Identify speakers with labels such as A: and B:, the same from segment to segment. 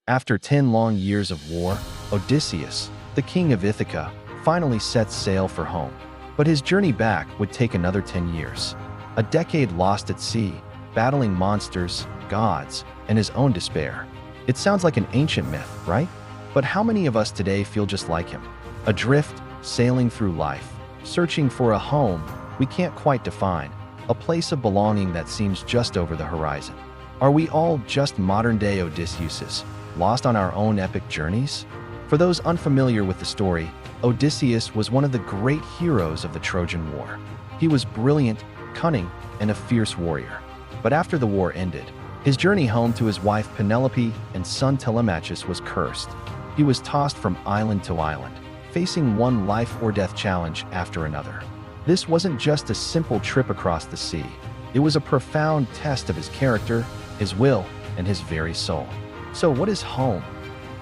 A: After 10 long years of war, Odysseus, the king of Ithaca, finally sets sail for home. But his journey back would take another 10 years. A decade lost at sea, battling monsters, gods, and his own despair. It sounds like an ancient myth, right? But how many of us today feel just like him? Adrift, sailing through life, searching for a home we can't quite define, a place of belonging that seems just over the horizon. Are we all just modern-day Odysseus's, lost on our own epic journeys? For those unfamiliar with the story, Odysseus was one of the great heroes of the Trojan War. He was brilliant, cunning, and a fierce warrior. But after the war ended, his journey home to his wife Penelope and son Telemachus was cursed. He was tossed from island to island, facing one life-or-death challenge after another. This wasn't just a simple trip across the sea. It was a profound test of his character, his will, and his very soul. So what is home?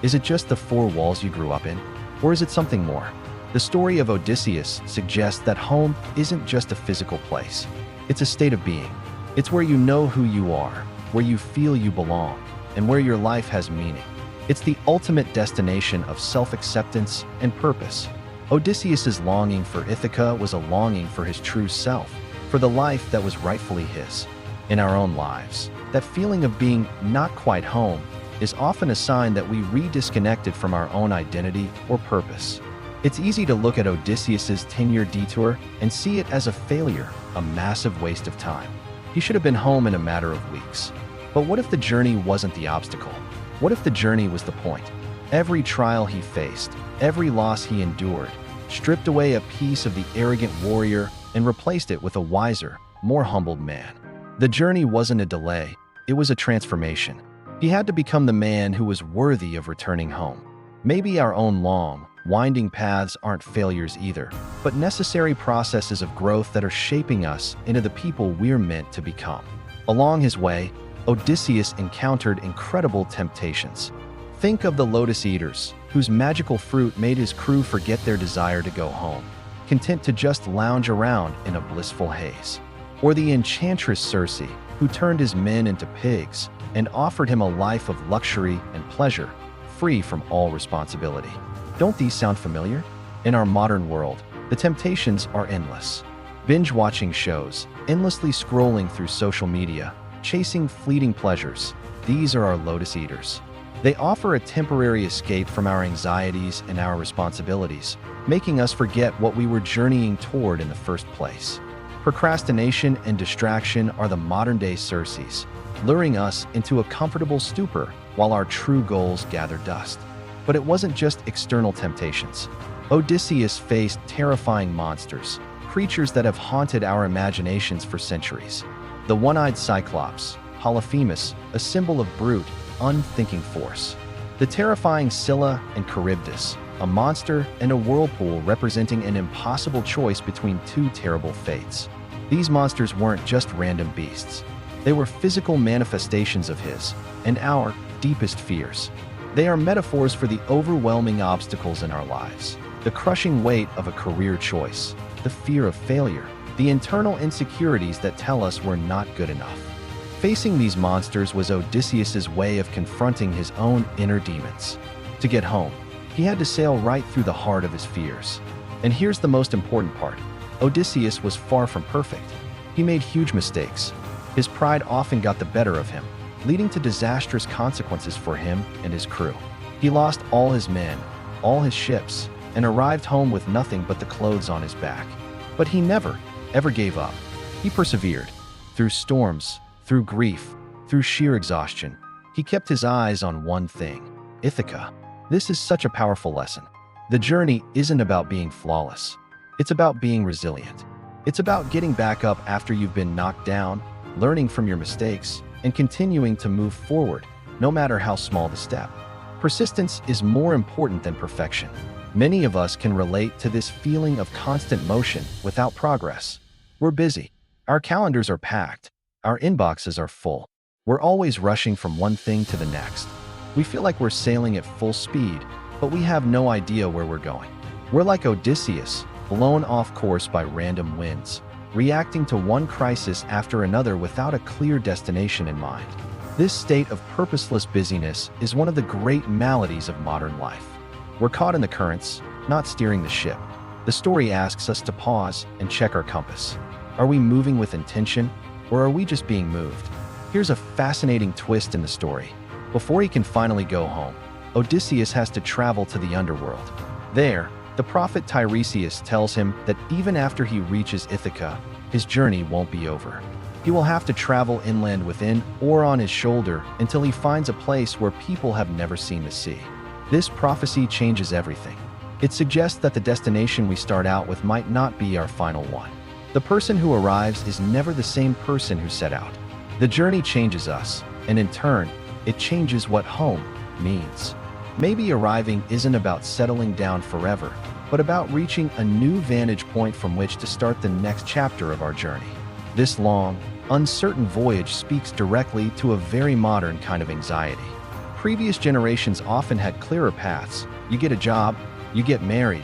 A: Is it just the four walls you grew up in? Or is it something more? The story of Odysseus suggests that home isn't just a physical place. It's a state of being. It's where you know who you are, where you feel you belong, and where your life has meaning. It's the ultimate destination of self-acceptance and purpose. Odysseus's longing for Ithaca was a longing for his true self, for the life that was rightfully his. In our own lives, that feeling of being not quite home is often a sign that we disconnected from our own identity or purpose. It's easy to look at Odysseus's 10-year detour and see it as a failure, a massive waste of time. He should have been home in a matter of weeks. But what if the journey wasn't the obstacle? What if the journey was the point? Every trial he faced, every loss he endured, stripped away a piece of the arrogant warrior and replaced it with a wiser, more humbled man. The journey wasn't a delay, it was a transformation. He had to become the man who was worthy of returning home. Maybe our own long, winding paths aren't failures either, but necessary processes of growth that are shaping us into the people we're meant to become. Along his way, Odysseus encountered incredible temptations. Think of the lotus eaters, whose magical fruit made his crew forget their desire to go home, content to just lounge around in a blissful haze. Or the enchantress Circe, who turned his men into pigs and offered him a life of luxury and pleasure, free from all responsibility. Don't these sound familiar? In our modern world, the temptations are endless. Binge-watching shows, endlessly scrolling through social media, chasing fleeting pleasures, these are our lotus eaters. They offer a temporary escape from our anxieties and our responsibilities, making us forget what we were journeying toward in the first place. Procrastination and distraction are the modern-day Circes, luring us into a comfortable stupor while our true goals gather dust. But it wasn't just external temptations. Odysseus faced terrifying monsters, creatures that have haunted our imaginations for centuries. The one-eyed Cyclops, Polyphemus, a symbol of brute, unthinking force. The terrifying Scylla and Charybdis, a monster and a whirlpool representing an impossible choice between two terrible fates. These monsters weren't just random beasts. They were physical manifestations of his and our deepest fears. They are metaphors for the overwhelming obstacles in our lives, the crushing weight of a career choice, the fear of failure, the internal insecurities that tell us we're not good enough. Facing these monsters was Odysseus's way of confronting his own inner demons. To get home, he had to sail right through the heart of his fears. And here's the most important part. Odysseus was far from perfect. He made huge mistakes. His pride often got the better of him, leading to disastrous consequences for him and his crew. He lost all his men, all his ships, and arrived home with nothing but the clothes on his back. But he never, ever gave up. He persevered. Through storms, through grief, through sheer exhaustion, he kept his eyes on one thing: Ithaca. This is such a powerful lesson. The journey isn't about being flawless. It's about being resilient. It's about getting back up after you've been knocked down, learning from your mistakes, and continuing to move forward, no matter how small the step. Persistence is more important than perfection. Many of us can relate to this feeling of constant motion without progress. We're busy. Our calendars are packed. Our inboxes are full. We're always rushing from one thing to the next. We feel like we're sailing at full speed, but we have no idea where we're going. We're like Odysseus, blown off course by random winds, reacting to one crisis after another without a clear destination in mind. This state of purposeless busyness is one of the great maladies of modern life. We're caught in the currents, not steering the ship. The story asks us to pause and check our compass. Are we moving with intention, or are we just being moved? Here's a fascinating twist in the story. Before he can finally go home, Odysseus has to travel to the underworld. There, the prophet Tiresias tells him that even after he reaches Ithaca, his journey won't be over. He will have to travel inland within or on his shoulder until he finds a place where people have never seen the sea. This prophecy changes everything. It suggests that the destination we start out with might not be our final one. The person who arrives is never the same person who set out. The journey changes us, and in turn, it changes what home means. Maybe arriving isn't about settling down forever, but about reaching a new vantage point from which to start the next chapter of our journey. This long, uncertain voyage speaks directly to a very modern kind of anxiety. Previous generations often had clearer paths. You get a job, you get married,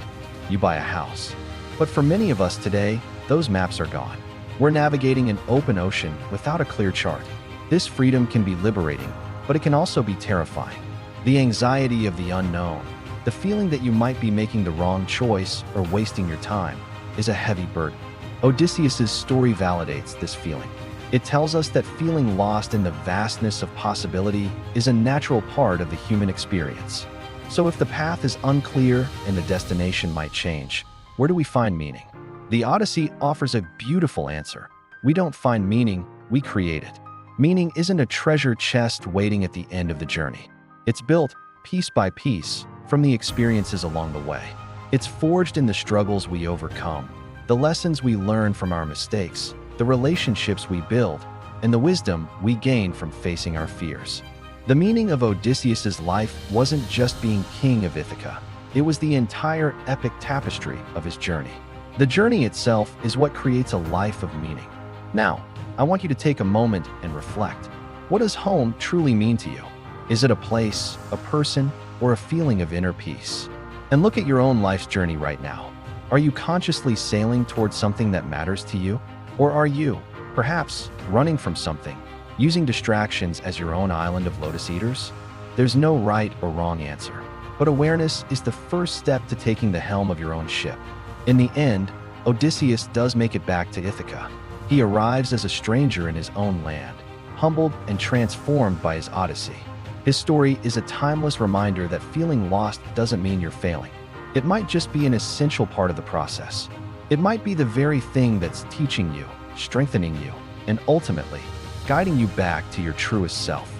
A: you buy a house. But for many of us today, those maps are gone. We're navigating an open ocean without a clear chart. This freedom can be liberating, but it can also be terrifying. The anxiety of the unknown, the feeling that you might be making the wrong choice or wasting your time, is a heavy burden. Odysseus's story validates this feeling. It tells us that feeling lost in the vastness of possibility is a natural part of the human experience. So if the path is unclear and the destination might change, where do we find meaning? The Odyssey offers a beautiful answer. We don't find meaning, we create it. Meaning isn't a treasure chest waiting at the end of the journey. It's built, piece by piece, from the experiences along the way. It's forged in the struggles we overcome, the lessons we learn from our mistakes, the relationships we build, and the wisdom we gain from facing our fears. The meaning of Odysseus's life wasn't just being king of Ithaca. It was the entire epic tapestry of his journey. The journey itself is what creates a life of meaning. Now, I want you to take a moment and reflect. What does home truly mean to you? Is it a place, a person, or a feeling of inner peace? And look at your own life's journey right now. Are you consciously sailing towards something that matters to you? Or are you, perhaps, running from something, using distractions as your own island of lotus eaters? There's no right or wrong answer, but awareness is the first step to taking the helm of your own ship. In the end, Odysseus does make it back to Ithaca. He arrives as a stranger in his own land, humbled and transformed by his odyssey. His story is a timeless reminder that feeling lost doesn't mean you're failing. It might just be an essential part of the process. It might be the very thing that's teaching you, strengthening you, and ultimately, guiding you back to your truest self.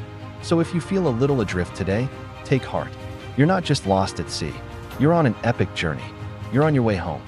A: So if you feel a little adrift today, take heart. You're not just lost at sea. You're on an epic journey. You're on your way home.